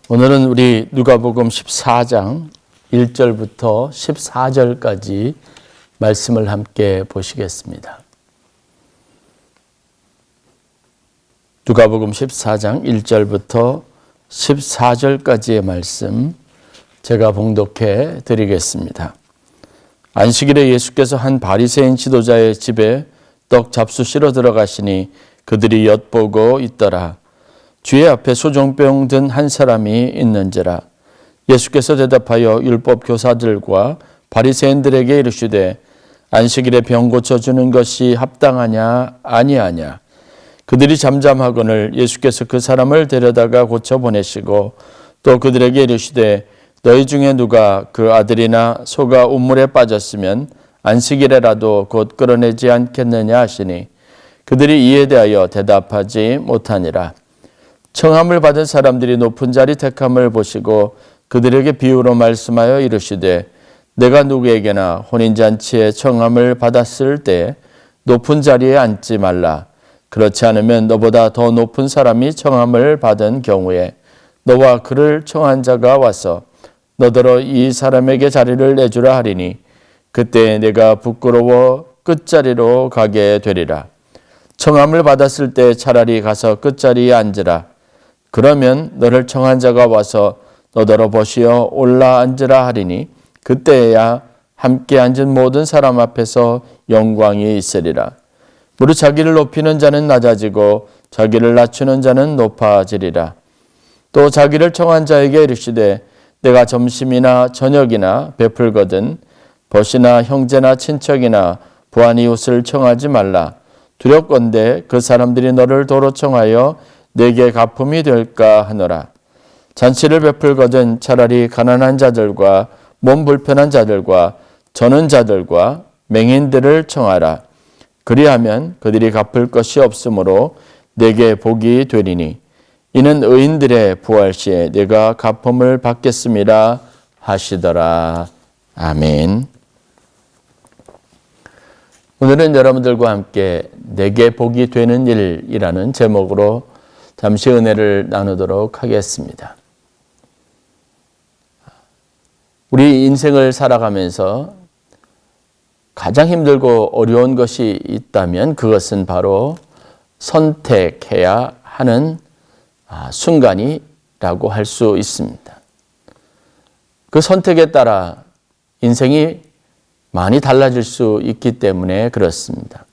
오늘은 우리 누가복음 14장 1절부터 14절까지 말씀을 함께 보시겠습니다. 누가복음 14장 1절부터 14절까지의 말씀 제가 봉독해 드리겠습니다. 안식일에 예수께서 한 바리새인 지도자의 집에 떡 잡수시러 들어가시니 그들이 엿보고 있더라. 주의 앞에 소종병 든 한 사람이 있는지라. 예수께서 대답하여 율법 교사들과 바리새인들에게 이르시되 안식일에 병 고쳐주는 것이 합당하냐 아니하냐. 그들이 잠잠하거늘 예수께서 그 사람을 데려다가 고쳐 보내시고 또 그들에게 이르시되 너희 중에 누가 그 아들이나 소가 우물에 빠졌으면 안식일에라도 곧 끌어내지 않겠느냐 하시니 그들이 이에 대하여 대답하지 못하니라. 청함을 받은 사람들이 높은 자리 택함을 보시고 그들에게 비유로 말씀하여 이르시되 내가 누구에게나 혼인잔치에 청함을 받았을 때 높은 자리에 앉지 말라. 그렇지 않으면 너보다 더 높은 사람이 청함을 받은 경우에 너와 그를 청한 자가 와서 너더러 이 사람에게 자리를 내주라 하리니 그때 내가 부끄러워 끝자리로 가게 되리라. 청함을 받았을 때 차라리 가서 끝자리에 앉으라. 그러면 너를 청한 자가 와서 너더러 보시어 올라 앉으라 하리니 그때야 함께 앉은 모든 사람 앞에서 영광이 있으리라. 무릇 자기를 높이는 자는 낮아지고 자기를 낮추는 자는 높아지리라. 또 자기를 청한 자에게 이르시되 내가 점심이나 저녁이나 베풀거든 벗이나 형제나 친척이나 부한 이웃을 청하지 말라. 두렵건대 그 사람들이 너를 도로 청하여 내게 가품이 될까 하노라. 잔치를 베풀거든 차라리 가난한 자들과 몸 불편한 자들과 저는 자들과 맹인들을 청하라. 그리하면 그들이 갚을 것이 없으므로 내게 복이 되리니 이는 의인들의 부활 시에 내가 가품을 받겠습니다 하시더라. 아멘. 오늘은 여러분들과 함께 내게 복이 되는 일이라는 제목으로 잠시 은혜를 나누도록 하겠습니다. 우리 인생을 살아가면서 가장 힘들고 어려운 것이 있다면 그것은 바로 선택해야 하는 순간이라고 할 수 있습니다. 그 선택에 따라 인생이 많이 달라질 수 있기 때문에 그렇습니다.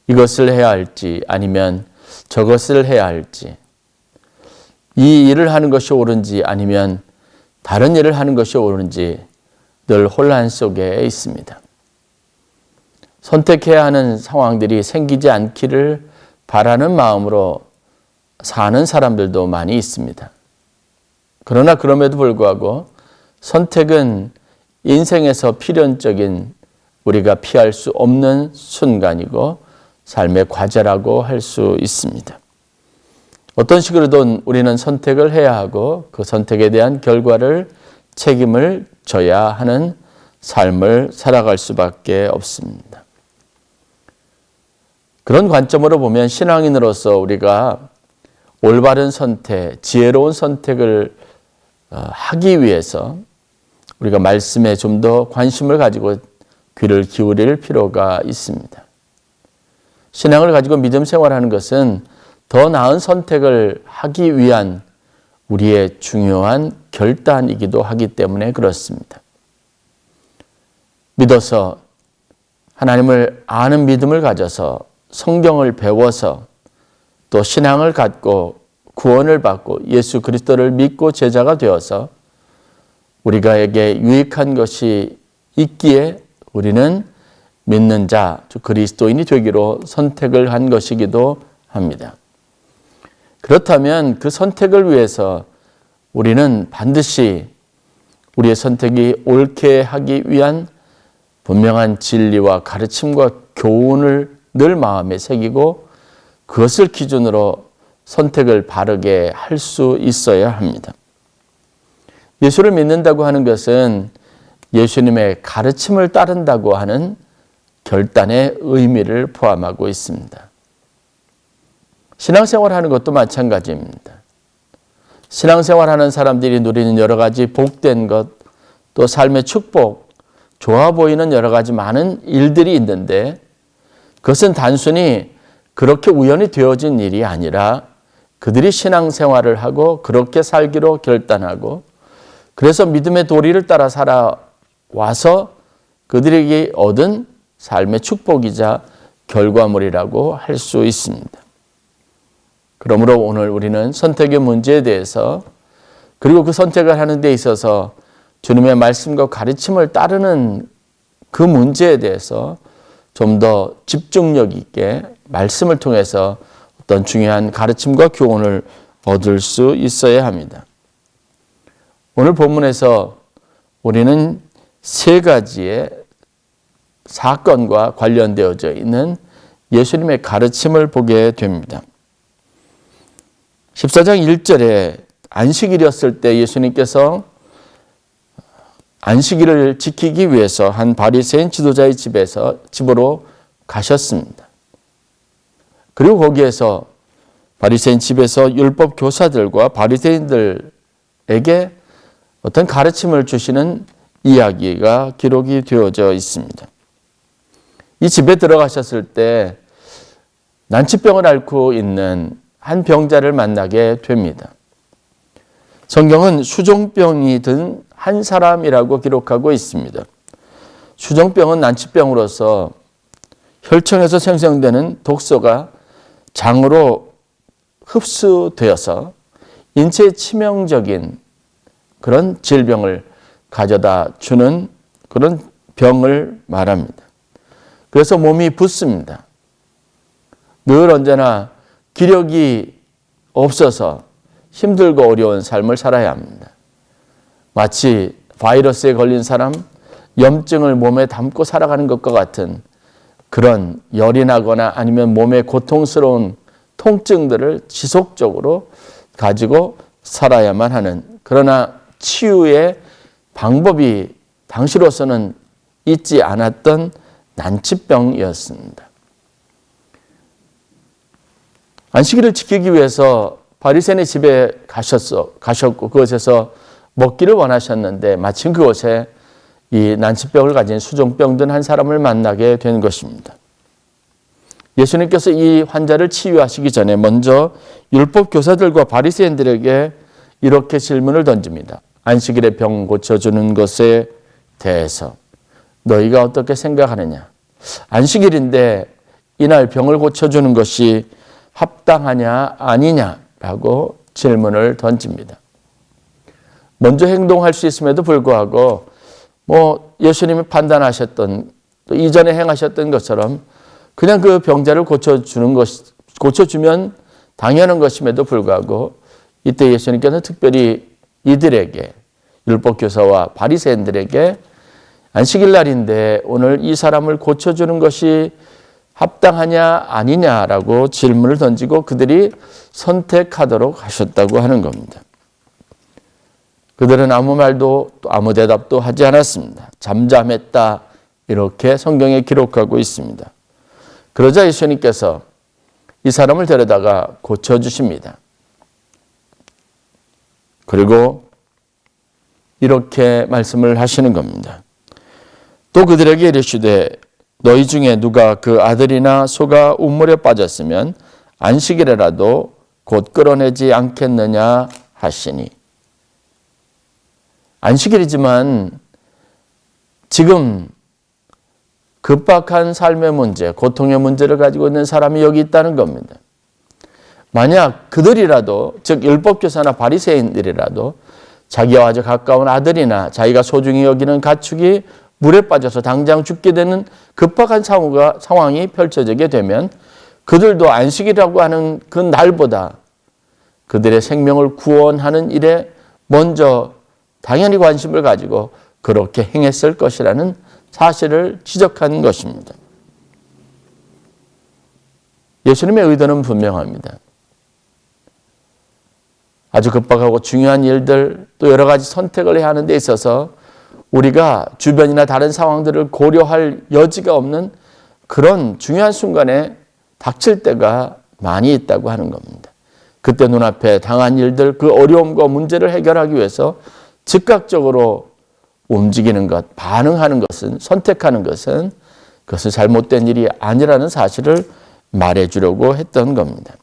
이것을 해야 할지 아니면 저것을 해야 할지, 이 일을 하는 것이 옳은지 아니면 다른 일을 하는 것이 옳은지 늘 혼란 속에 있습니다. 선택해야 하는 상황들이 생기지 않기를 바라는 마음으로 사는 사람들도 많이 있습니다. 그러나 그럼에도 불구하고 선택은 인생에서 필연적인 우리가 피할 수 없는 순간이고 삶의 과제라고 할 수 있습니다. 어떤 식으로든 우리는 선택을 해야 하고 그 선택에 대한 결과를 책임을 져야 하는 삶을 살아갈 수밖에 없습니다. 그런 관점으로 보면 신앙인으로서 우리가 올바른 선택, 지혜로운 선택을 하기 위해서 우리가 말씀에 좀 더 관심을 가지고 귀를 기울일 필요가 있습니다. 신앙을 가지고 믿음 생활하는 것은 더 나은 선택을 하기 위한 우리의 중요한 결단이기도 하기 때문에 그렇습니다. 믿어서 하나님을 아는 믿음을 가져서 성경을 배워서 또 신앙을 갖고 구원을 받고 예수 그리스도를 믿고 제자가 되어서 우리가에게 유익한 것이 있기에 우리는 믿는 자, 즉 그리스도인이 되기로 선택을 한 것이기도 합니다. 그렇다면 그 선택을 위해서 우리는 반드시 우리의 선택이 옳게 하기 위한 분명한 진리와 가르침과 교훈을 늘 마음에 새기고 그것을 기준으로 선택을 바르게 할 수 있어야 합니다. 예수를 믿는다고 하는 것은 예수님의 가르침을 따른다고 하는 결단의 의미를 포함하고 있습니다. 신앙생활하는 것도 마찬가지입니다. 신앙생활하는 사람들이 누리는 여러 가지 복된 것, 또 삶의 축복, 좋아 보이는 여러 가지 많은 일들이 있는데 그것은 단순히 그렇게 우연히 되어진 일이 아니라 그들이 신앙생활을 하고 그렇게 살기로 결단하고 그래서 믿음의 도리를 따라 살아와서 그들에게 얻은 삶의 축복이자 결과물이라고 할 수 있습니다. 그러므로 오늘 우리는 선택의 문제에 대해서 그리고 그 선택을 하는 데 있어서 주님의 말씀과 가르침을 따르는 그 문제에 대해서 좀 더 집중력 있게 말씀을 통해서 어떤 중요한 가르침과 교훈을 얻을 수 있어야 합니다. 오늘 본문에서 우리는 세 가지의 사건과 관련되어져 있는 예수님의 가르침을 보게 됩니다. 14장 1절에 안식일이었을 때 예수님께서 안식일을 지키기 위해서 한 바리새인 지도자의 집으로 가셨습니다. 그리고 거기에서 바리새인 집에서 율법 교사들과 바리새인들에게 어떤 가르침을 주시는 이야기가 기록이 되어져 있습니다. 이 집에 들어가셨을 때 난치병을 앓고 있는 한 병자를 만나게 됩니다. 성경은 수종병이 든 한 사람이라고 기록하고 있습니다. 수종병은 난치병으로서 혈청에서 생성되는 독소가 장으로 흡수되어서 인체에 치명적인 그런 질병을 가져다 주는 그런 병을 말합니다. 그래서 몸이 붓습니다. 늘 언제나 기력이 없어서 힘들고 어려운 삶을 살아야 합니다. 마치 바이러스에 걸린 사람, 염증을 몸에 담고 살아가는 것과 같은 그런 열이 나거나 아니면 몸에 고통스러운 통증들을 지속적으로 가지고 살아야만 하는, 그러나 치유의 방법이 당시로서는 있지 않았던 난치병이었습니다. 안식일을 지키기 위해서 바리새인의 집에 가셨고 그곳에서 먹기를 원하셨는데 마침 그곳에 이 난치병을 가진 수종병 든 한 사람을 만나게 된 것입니다. 예수님께서 이 환자를 치유하시기 전에 먼저 율법 교사들과 바리새인들에게 이렇게 질문을 던집니다. 안식일에 병 고쳐주는 것에 대해서 너희가 어떻게 생각하느냐? 안식일인데 이날 병을 고쳐주는 것이 합당하냐 아니냐라고 질문을 던집니다. 먼저 행동할 수 있음에도 불구하고 예수님이 판단하셨던 또 이전에 행하셨던 것처럼 그냥 그 병자를 고쳐주면 당연한 것임에도 불구하고 이때 예수님께서는 특별히 이들에게 율법교사와 바리새인들에게 안식일 날인데 오늘 이 사람을 고쳐주는 것이 합당하냐 아니냐라고 질문을 던지고 그들이 선택하도록 하셨다고 하는 겁니다. 그들은 아무 말도 또 아무 대답도 하지 않았습니다. 잠잠했다 이렇게 성경에 기록하고 있습니다. 그러자 예수님께서 이 사람을 데려다가 고쳐주십니다. 그리고 이렇게 말씀을 하시는 겁니다. 또 그들에게 이르시되 너희 중에 누가 그 아들이나 소가 우물에 빠졌으면 안식일에라도 곧 끌어내지 않겠느냐 하시니. 안식일이지만 지금 급박한 삶의 문제, 고통의 문제를 가지고 있는 사람이 여기 있다는 겁니다. 만약 그들이라도, 즉 율법교사나 바리새인들이라도 자기와 아주 가까운 아들이나 자기가 소중히 여기는 가축이 물에 빠져서 당장 죽게 되는 급박한 상황이 펼쳐지게 되면 그들도 안식이라고 하는 그 날보다 그들의 생명을 구원하는 일에 먼저 당연히 관심을 가지고 그렇게 행했을 것이라는 사실을 지적한 것입니다. 예수님의 의도는 분명합니다. 아주 급박하고 중요한 일들 또 여러 가지 선택을 해야 하는 데 있어서 우리가 주변이나 다른 상황들을 고려할 여지가 없는 그런 중요한 순간에 닥칠 때가 많이 있다고 하는 겁니다. 그때 눈앞에 당한 일들, 그 어려움과 문제를 해결하기 위해서 즉각적으로 움직이는 것, 반응하는 것은, 선택하는 것은 그것은 잘못된 일이 아니라는 사실을 말해주려고 했던 겁니다.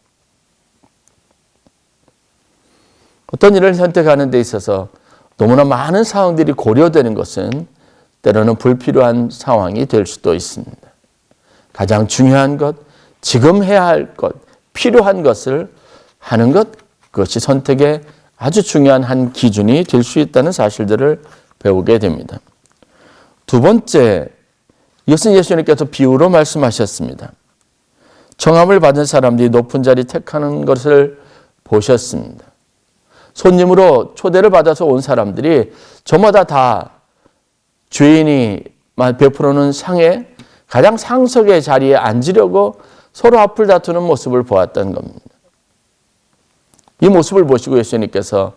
어떤 일을 선택하는 데 있어서 너무나 많은 상황들이 고려되는 것은 때로는 불필요한 상황이 될 수도 있습니다. 가장 중요한 것, 지금 해야 할 것, 필요한 것을 하는 것, 그것이 선택의 아주 중요한 한 기준이 될 수 있다는 사실들을 배우게 됩니다. 두 번째, 이것은 예수님께서 비유로 말씀하셨습니다. 청함을 받은 사람들이 높은 자리 택하는 것을 보셨습니다. 손님으로 초대를 받아서 온 사람들이 저마다 다 주인이 베풀어놓은 상에 가장 상석의 자리에 앉으려고 서로 앞을 다투는 모습을 보았던 겁니다. 이 모습을 보시고 예수님께서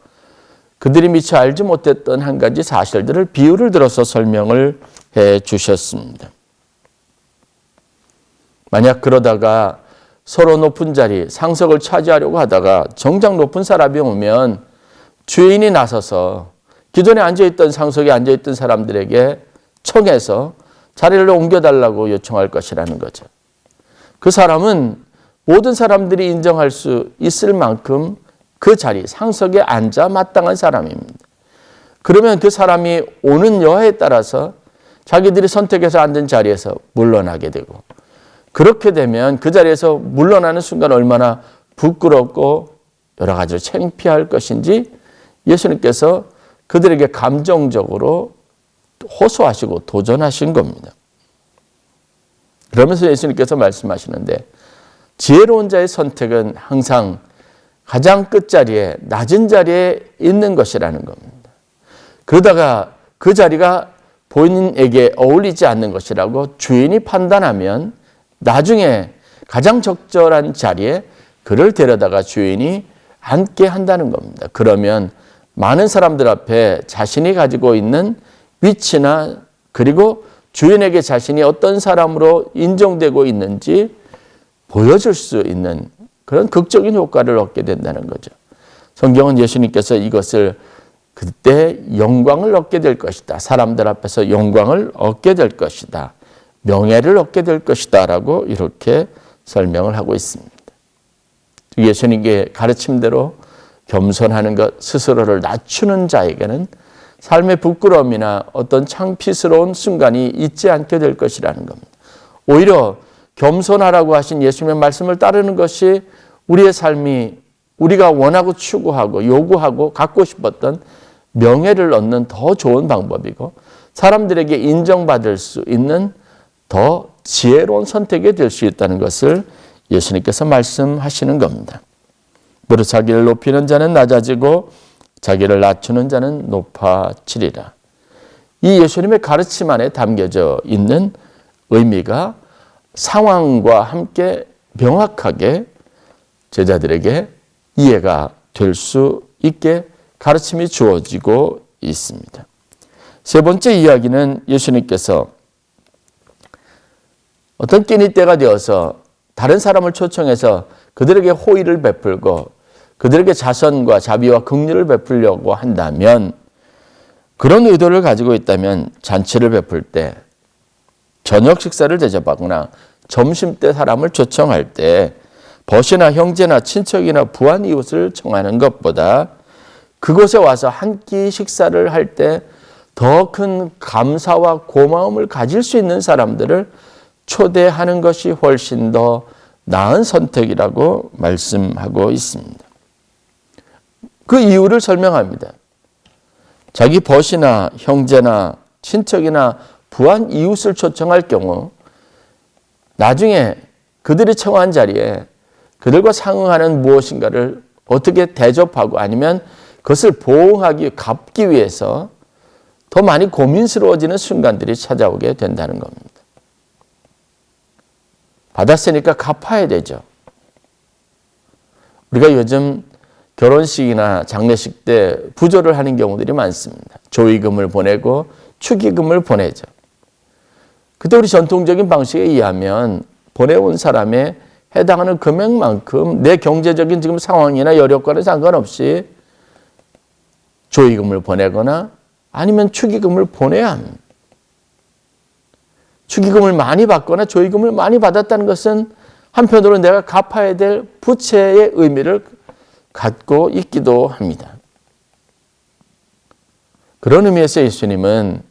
그들이 미처 알지 못했던 한 가지 사실들을 비유를 들어서 설명을 해 주셨습니다. 만약 그러다가 서로 높은 자리, 상석을 차지하려고 하다가 정작 높은 사람이 오면 주인이 나서서 기존에 앉아있던 상석에 앉아있던 사람들에게 청해서 자리를 옮겨달라고 요청할 것이라는 거죠. 그 사람은 모든 사람들이 인정할 수 있을 만큼 그 자리, 상석에 앉아 마땅한 사람입니다. 그러면 그 사람이 오는 여하에 따라서 자기들이 선택해서 앉은 자리에서 물러나게 되고, 그렇게 되면 그 자리에서 물러나는 순간 얼마나 부끄럽고 여러 가지로 창피할 것인지 예수님께서 그들에게 감정적으로 호소하시고 도전하신 겁니다. 그러면서 예수님께서 말씀하시는데, 지혜로운 자의 선택은 항상 가장 끝자리에, 낮은 자리에 있는 것이라는 겁니다. 그러다가 그 자리가 본인에게 어울리지 않는 것이라고 주인이 판단하면 나중에 가장 적절한 자리에 그를 데려다가 주인이 앉게 한다는 겁니다. 그러면 많은 사람들 앞에 자신이 가지고 있는 위치나, 그리고 주인에게 자신이 어떤 사람으로 인정되고 있는지 보여줄 수 있는 그런 극적인 효과를 얻게 된다는 거죠. 성경은 예수님께서 이것을 그때 영광을 얻게 될 것이다, 사람들 앞에서 영광을 얻게 될 것이다, 명예를 얻게 될 것이다 라고 이렇게 설명을 하고 있습니다. 예수님의 가르침대로 겸손하는 것, 스스로를 낮추는 자에게는 삶의 부끄러움이나 어떤 창피스러운 순간이 있지 않게 될 것이라는 겁니다. 오히려 겸손하라고 하신 예수님의 말씀을 따르는 것이 우리의 삶이 우리가 원하고 추구하고 요구하고 갖고 싶었던 명예를 얻는 더 좋은 방법이고, 사람들에게 인정받을 수 있는 더 지혜로운 선택이 될 수 있다는 것을 예수님께서 말씀하시는 겁니다. 무릇 자기를 높이는 자는 낮아지고 자기를 낮추는 자는 높아지리라. 이 예수님의 가르침 안에 담겨져 있는 의미가 상황과 함께 명확하게 제자들에게 이해가 될 수 있게 가르침이 주어지고 있습니다. 세 번째 이야기는 예수님께서 어떤 끼니 때가 되어서 다른 사람을 초청해서 그들에게 호의를 베풀고 그들에게 자선과 자비와 긍휼을 베풀려고 한다면, 그런 의도를 가지고 있다면 잔치를 베풀 때, 저녁 식사를 대접하거나 점심때 사람을 초청할 때 벗이나 형제나 친척이나 부한 이웃을 청하는 것보다 그곳에 와서 한 끼 식사를 할 때 더 큰 감사와 고마움을 가질 수 있는 사람들을 초대하는 것이 훨씬 더 나은 선택이라고 말씀하고 있습니다. 그 이유를 설명합니다. 자기 벗이나 형제나 친척이나 부한 이웃을 초청할 경우 나중에 그들이 청한 자리에 그들과 상응하는 무엇인가를 어떻게 대접하고 아니면 그것을 보응하기, 갚기 위해서 더 많이 고민스러워지는 순간들이 찾아오게 된다는 겁니다. 받았으니까 갚아야 되죠. 우리가 요즘 결혼식이나 장례식 때 부조를 하는 경우들이 많습니다. 조의금을 보내고 축의금을 보내죠. 그때 우리 전통적인 방식에 의하면 보내온 사람의 해당하는 금액만큼 내 경제적인 지금 상황이나 여력과는 상관없이 조의금을 보내거나 아니면 축의금을 보내야 합니다. 축의금을 많이 받거나 조의금을 많이 받았다는 것은 한편으로 내가 갚아야 될 부채의 의미를 갖고 있기도 합니다. 그런 의미에서 예수님은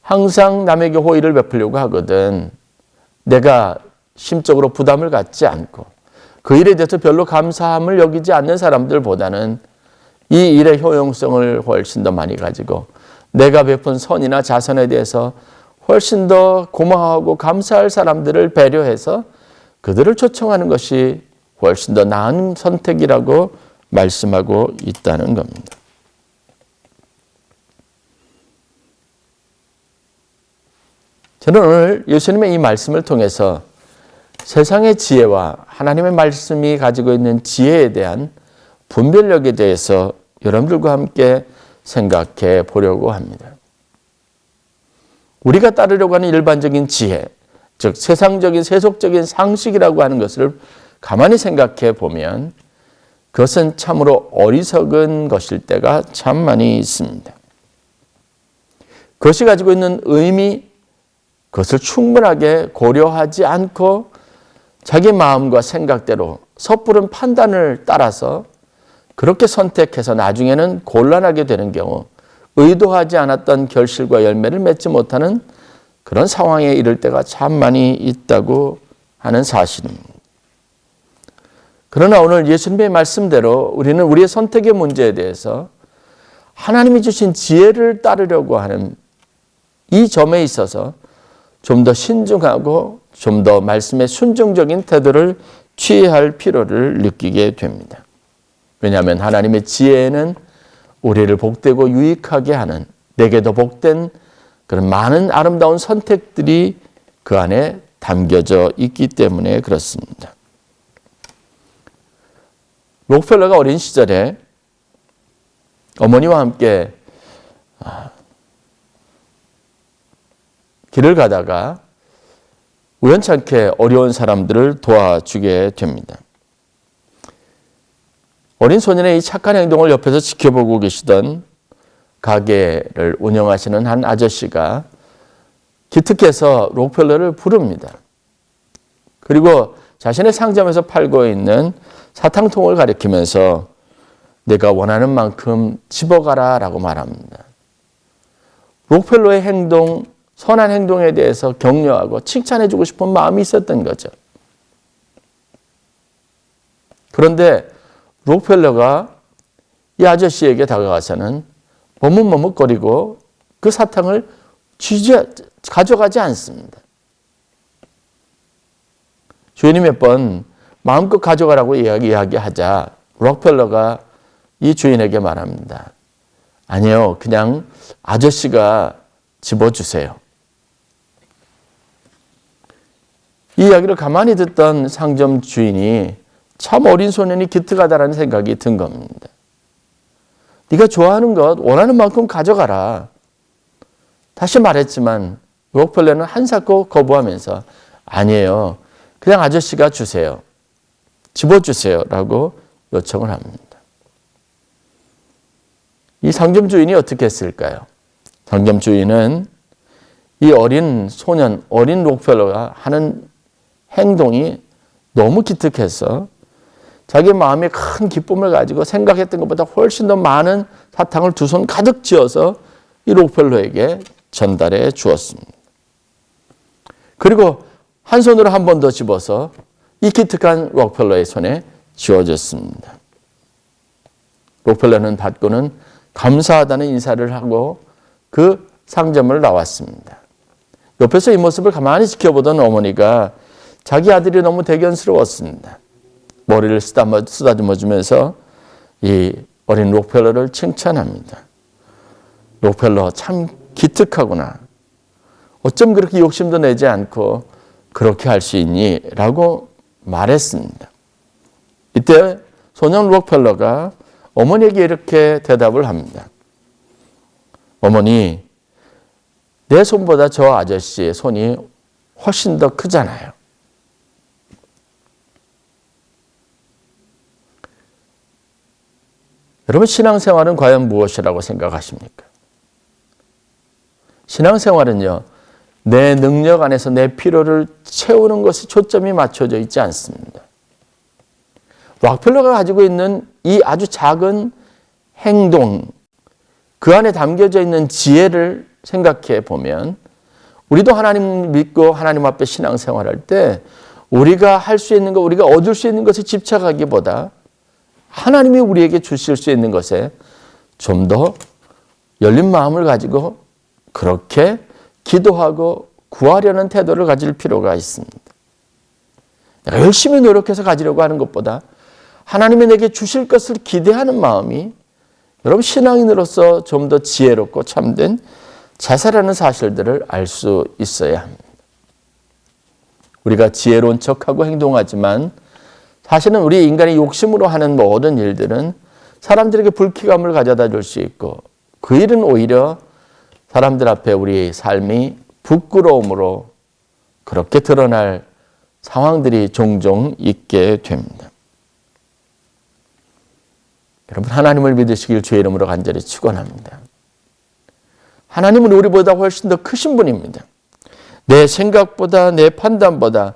항상 남에게 호의를 베풀려고 하거든 내가 심적으로 부담을 갖지 않고 그 일에 대해서 별로 감사함을 여기지 않는 사람들보다는 이 일의 효용성을 훨씬 더 많이 가지고 내가 베푼 선이나 자선에 대해서 훨씬 더 고마워하고 감사할 사람들을 배려해서 그들을 초청하는 것이 훨씬 더 나은 선택이라고 말씀하고 있다는 겁니다. 저는 오늘 예수님의 이 말씀을 통해서 세상의 지혜와 하나님의 말씀이 가지고 있는 지혜에 대한 분별력에 대해서 여러분들과 함께 생각해 보려고 합니다. 우리가 따르려고 하는 일반적인 지혜, 즉 세상적인 세속적인 상식이라고 하는 것을 가만히 생각해 보면 그것은 참으로 어리석은 것일 때가 참 많이 있습니다. 그것이 가지고 있는 의미, 그것을 충분하게 고려하지 않고 자기 마음과 생각대로 섣부른 판단을 따라서 그렇게 선택해서 나중에는 곤란하게 되는 경우 의도하지 않았던 결실과 열매를 맺지 못하는 그런 상황에 이를 때가 참 많이 있다고 하는 사실입니다. 그러나 오늘 예수님의 말씀대로 우리는 우리의 선택의 문제에 대해서 하나님이 주신 지혜를 따르려고 하는 이 점에 있어서 좀 더 신중하고 좀 더 말씀에 순종적인 태도를 취해야 할 필요를 느끼게 됩니다. 왜냐하면 하나님의 지혜는 우리를 복되고 유익하게 하는 내게 더 복된 그런 많은 아름다운 선택들이 그 안에 담겨져 있기 때문에 그렇습니다. 록펠러가 어린 시절에 어머니와 함께 길을 가다가 우연찮게 어려운 사람들을 도와주게 됩니다. 어린 소년의 이 착한 행동을 옆에서 지켜보고 계시던 가게를 운영하시는 한 아저씨가 기특해서 록펠러를 부릅니다. 그리고 자신의 상점에서 팔고 있는 사탕통을 가리키면서 내가 원하는 만큼 집어가라 라고 말합니다. 록펠러의 행동, 선한 행동에 대해서 격려하고 칭찬해주고 싶은 마음이 있었던 거죠. 그런데 록펠러가 이 아저씨에게 다가가서는 머뭇머뭇거리고 그 사탕을 가져가지 않습니다. 주인이 몇 번 마음껏 가져가라고 이야기하자 록펠러가 이 주인에게 말합니다. 아니요, 그냥 아저씨가 집어주세요. 이 이야기를 가만히 듣던 상점 주인이 참 어린 소년이 기특하다라는 생각이 든 겁니다. 네가 좋아하는 것 원하는 만큼 가져가라. 다시 말했지만 록펠러는 한사코 거부하면서 아니에요. 그냥 아저씨가 주세요. 집어주세요. 라고 요청을 합니다. 이 상점 주인이 어떻게 했을까요? 상점 주인은 이 어린 소년, 어린 록펠러가 하는 행동이 너무 기특해서 자기 마음에 큰 기쁨을 가지고 생각했던 것보다 훨씬 더 많은 사탕을 두 손 가득 쥐어서 이 록펠러에게 전달해 주었습니다. 그리고 한 손으로 한 번 더 집어서 이 기특한 록펠러의 손에 쥐어줬습니다. 록펠러는 받고는 감사하다는 인사를 하고 그 상점을 나왔습니다. 옆에서 이 모습을 가만히 지켜보던 어머니가 자기 아들이 너무 대견스러웠습니다. 머리를 쓰다듬어주면서 이 어린 록펠러를 칭찬합니다. 록펠러 참 기특하구나. 어쩜 그렇게 욕심도 내지 않고 그렇게 할 수 있니? 라고 말했습니다. 이때 소년 록펠러가 어머니에게 이렇게 대답을 합니다. 어머니, 내 손보다 저 아저씨의 손이 훨씬 더 크잖아요. 여러분, 신앙생활은 과연 무엇이라고 생각하십니까? 신앙생활은요, 내 능력 안에서 내 필요를 채우는 것에 초점이 맞춰져 있지 않습니다. 록펠러가 가지고 있는 이 아주 작은 행동, 그 안에 담겨져 있는 지혜를 생각해 보면 우리도 하나님 믿고 하나님 앞에 신앙생활할 때 우리가 할 수 있는 것, 우리가 얻을 수 있는 것에 집착하기보다 하나님이 우리에게 주실 수 있는 것에 좀 더 열린 마음을 가지고 그렇게 기도하고 구하려는 태도를 가질 필요가 있습니다. 내가 열심히 노력해서 가지려고 하는 것보다 하나님이 내게 주실 것을 기대하는 마음이 여러분 신앙인으로서 좀 더 지혜롭고 참된 자세라는 사실들을 알 수 있어야 합니다. 우리가 지혜로운 척하고 행동하지만 사실은 우리 인간이 욕심으로 하는 모든 일들은 사람들에게 불쾌감을 가져다 줄 수 있고 그 일은 오히려 사람들 앞에 우리의 삶이 부끄러움으로 그렇게 드러날 상황들이 종종 있게 됩니다. 여러분, 하나님을 믿으시길 주의 이름으로 간절히 축원합니다. 하나님은 우리보다 훨씬 더 크신 분입니다. 내 생각보다 내 판단보다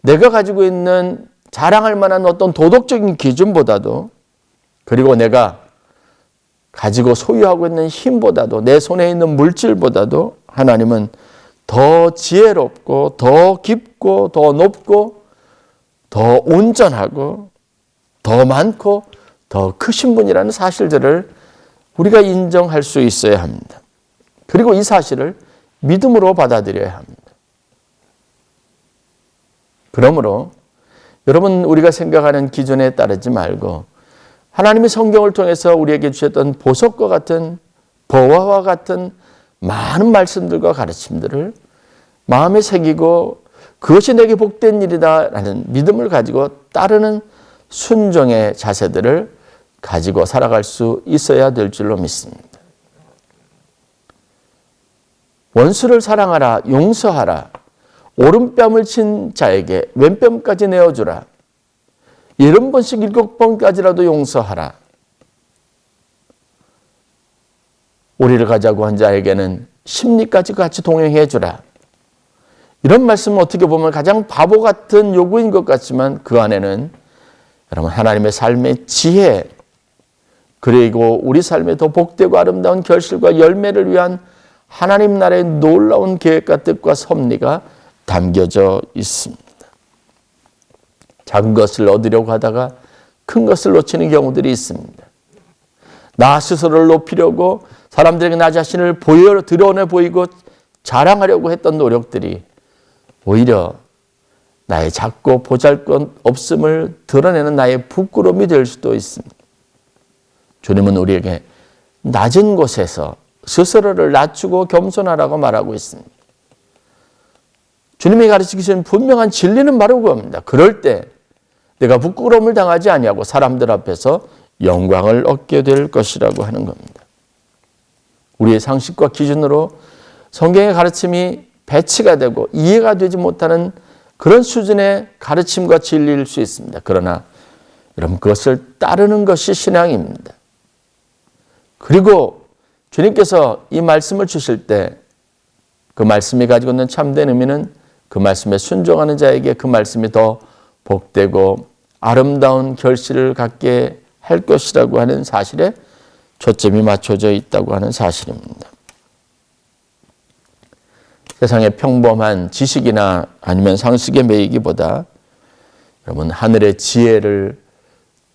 내가 가지고 있는 자랑할 만한 어떤 도덕적인 기준보다도 그리고 내가 가지고 소유하고 있는 힘보다도 내 손에 있는 물질보다도 하나님은 더 지혜롭고 더 깊고 더 높고 더 온전하고 더 많고 더 크신 분이라는 사실들을 우리가 인정할 수 있어야 합니다. 그리고 이 사실을 믿음으로 받아들여야 합니다. 그러므로 여러분, 우리가 생각하는 기준에 따르지 말고 하나님이 성경을 통해서 우리에게 주셨던 보석과 같은 보화와 같은 많은 말씀들과 가르침들을 마음에 새기고 그것이 내게 복된 일이다라는 믿음을 가지고 따르는 순종의 자세들을 가지고 살아갈 수 있어야 될 줄로 믿습니다. 원수를 사랑하라, 용서하라, 오른뺨을 친 자에게 왼뺨까지 내어주라, 70번씩 7번까지라도 용서하라, 우리를 가자고 한 자에게는 심리까지 같이 동행해 주라. 이런 말씀은 어떻게 보면 가장 바보 같은 요구인 것 같지만 그 안에는 여러분 하나님의 삶의 지혜 그리고 우리 삶에 더 복되고 아름다운 결실과 열매를 위한 하나님 나라의 놀라운 계획과 뜻과 섭리가 담겨져 있습니다. 작은 것을 얻으려고 하다가 큰 것을 놓치는 경우들이 있습니다. 나 스스로를 높이려고 사람들에게 나 자신을 드러내 보이고 자랑하려고 했던 노력들이 오히려 나의 작고 보잘것 없음을 드러내는 나의 부끄러움이 될 수도 있습니다. 주님은 우리에게 낮은 곳에서 스스로를 낮추고 겸손하라고 말하고 있습니다. 주님이 가르치신 분명한 진리는 바로 그겁니다. 그럴 때 내가 부끄러움을 당하지 아니하고 사람들 앞에서 영광을 얻게 될 것이라고 하는 겁니다. 우리의 상식과 기준으로 성경의 가르침이 배치가 되고 이해가 되지 못하는 그런 수준의 가르침과 진리일 수 있습니다. 그러나 여러분 그것을 따르는 것이 신앙입니다. 그리고 주님께서 이 말씀을 주실 때 그 말씀이 가지고 있는 참된 의미는 그 말씀에 순종하는 자에게 그 말씀이 더 복되고 아름다운 결실을 갖게 할 것이라고 하는 사실에 초점이 맞춰져 있다고 하는 사실입니다. 세상의 평범한 지식이나 아니면 상식에 매이기보다 여러분 하늘의 지혜를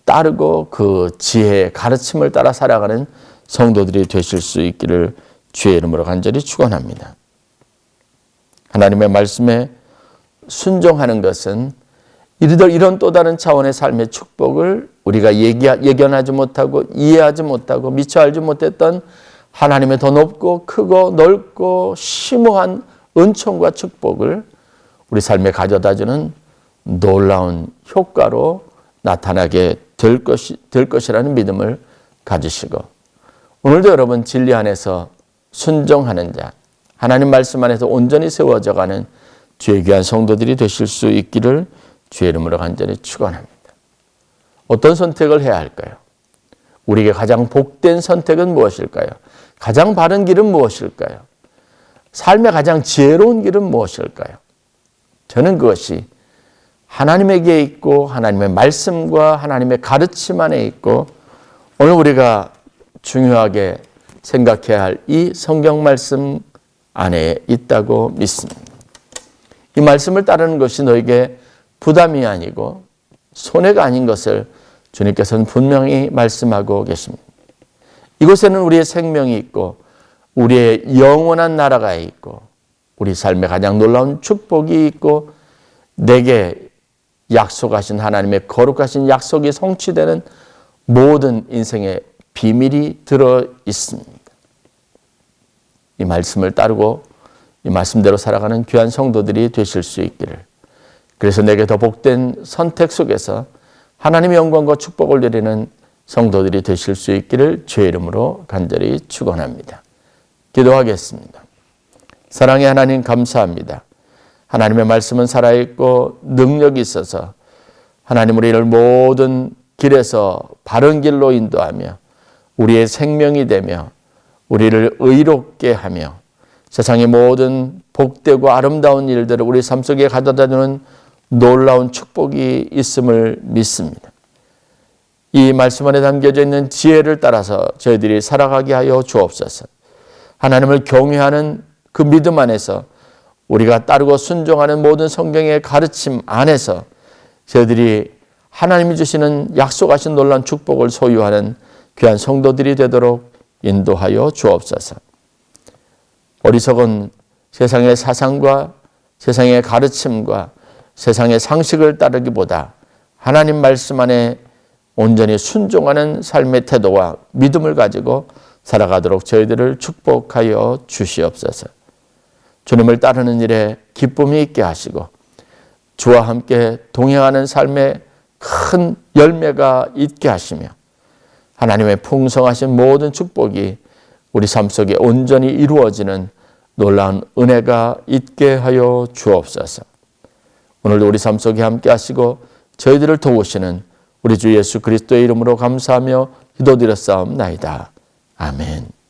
따르고 그 지혜의 가르침을 따라 살아가는 성도들이 되실 수 있기를 주의 이름으로 간절히 축원합니다. 하나님의 말씀에 순종하는 것은 이런 또 다른 차원의 삶의 축복을 우리가 예견하지 못하고 이해하지 못하고 미처 알지 못했던 하나님의 더 높고 크고 넓고 심오한 은총과 축복을 우리 삶에 가져다주는 놀라운 효과로 나타나게 될 것이라는 믿음을 가지시고 오늘도 여러분 진리 안에서 순종하는 자, 하나님 말씀 안에서 온전히 세워져가는 주의 귀한 성도들이 되실 수 있기를 주의 이름으로 간절히 축원합니다. 어떤 선택을 해야 할까요? 우리에게 가장 복된 선택은 무엇일까요? 가장 바른 길은 무엇일까요? 삶의 가장 지혜로운 길은 무엇일까요? 저는 그것이 하나님에게 있고 하나님의 말씀과 하나님의 가르침 안에 있고 오늘 우리가 중요하게 생각해야 할 이 성경 말씀 안에 있다고 믿습니다. 이 말씀을 따르는 것이 너에게 부담이 아니고 손해가 아닌 것을 주님께서는 분명히 말씀하고 계십니다. 이곳에는 우리의 생명이 있고 우리의 영원한 나라가 있고 우리 삶에 가장 놀라운 축복이 있고 내게 약속하신 하나님의 거룩하신 약속이 성취되는 모든 인생의 비밀이 들어 있습니다. 이 말씀을 따르고 이 말씀대로 살아가는 귀한 성도들이 되실 수 있기를, 그래서 내게 더 복된 선택 속에서 하나님의 영광과 축복을 누리는 성도들이 되실 수 있기를 주의 이름으로 간절히 축원합니다. 기도하겠습니다. 사랑의 하나님, 감사합니다. 하나님의 말씀은 살아있고 능력이 있어서 하나님 우리를 모든 길에서 바른 길로 인도하며 우리의 생명이 되며 우리를 의롭게 하며 세상의 모든 복되고 아름다운 일들을 우리 삶 속에 가져다주는 놀라운 축복이 있음을 믿습니다. 이 말씀 안에 담겨져 있는 지혜를 따라서 저희들이 살아가게 하여 주옵소서. 하나님을 경외하는 그 믿음 안에서 우리가 따르고 순종하는 모든 성경의 가르침 안에서 저희들이 하나님이 주시는 약속하신 놀라운 축복을 소유하는 귀한 성도들이 되도록 인도하여 주옵소서. 어리석은 세상의 사상과 세상의 가르침과 세상의 상식을 따르기보다 하나님 말씀 안에 온전히 순종하는 삶의 태도와 믿음을 가지고 살아가도록 저희들을 축복하여 주시옵소서. 주님을 따르는 일에 기쁨이 있게 하시고 주와 함께 동행하는 삶에 큰 열매가 있게 하시며 하나님의 풍성하신 모든 축복이 우리 삶 속에 온전히 이루어지는 놀라운 은혜가 있게 하여 주옵소서. 오늘도 우리 삶 속에 함께 하시고 저희들을 도우시는 우리 주 예수 그리스도의 이름으로 감사하며 기도드렸사옵나이다. 아멘.